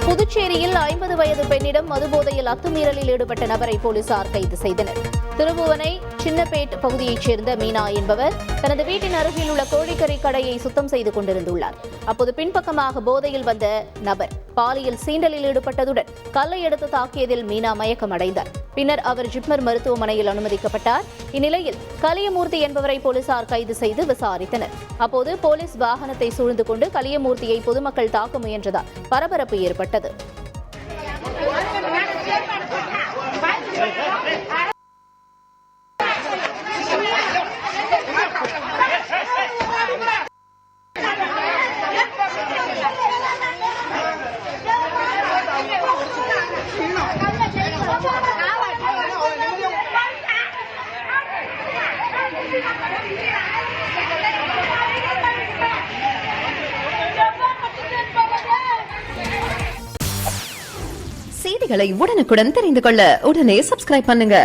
புதுச்சேரியில் 50 வயது பெண்ணிடம் மதுபோதையில் அத்துமீறலில் ஈடுபட்ட நபரை போலீசார் கைது செய்தனர். திருபுவனை சின்னப்பேட் பகுதியைச் சேர்ந்த மீனா என்பவர் தனது வீட்டின் அருகில் உள்ள கோழிக்கறி கடையை சுத்தம் செய்து கொண்டிருந்துள்ளார். அப்போது பின்பக்கமாக போதையில் வந்த நபர் பாலியல் சீண்டலில் ஈடுபட்டதுடன் கல்லை எடுத்து தாக்கியதில் மீனா மயக்கமடைந்தார். பின்னர் அவர் ஜிப்மர் மருத்துவமனையில் அனுமதிக்கப்பட்டார். இந்நிலையில் கலியமூர்த்தி என்பவரை போலீசார் கைது செய்து விசாரித்தனர். அப்போது போலீஸ் வாகனத்தை சூழ்ந்து கொண்டு கலியமூர்த்தியை பொதுமக்கள் தாக்க முயன்றதால் பரபரப்பு ஏற்பட்டது. செய்திகளை உடனுக்குடன் தெரிந்து கொள்ள உடனே சப்ஸ்கிரைப் பண்ணுங்க.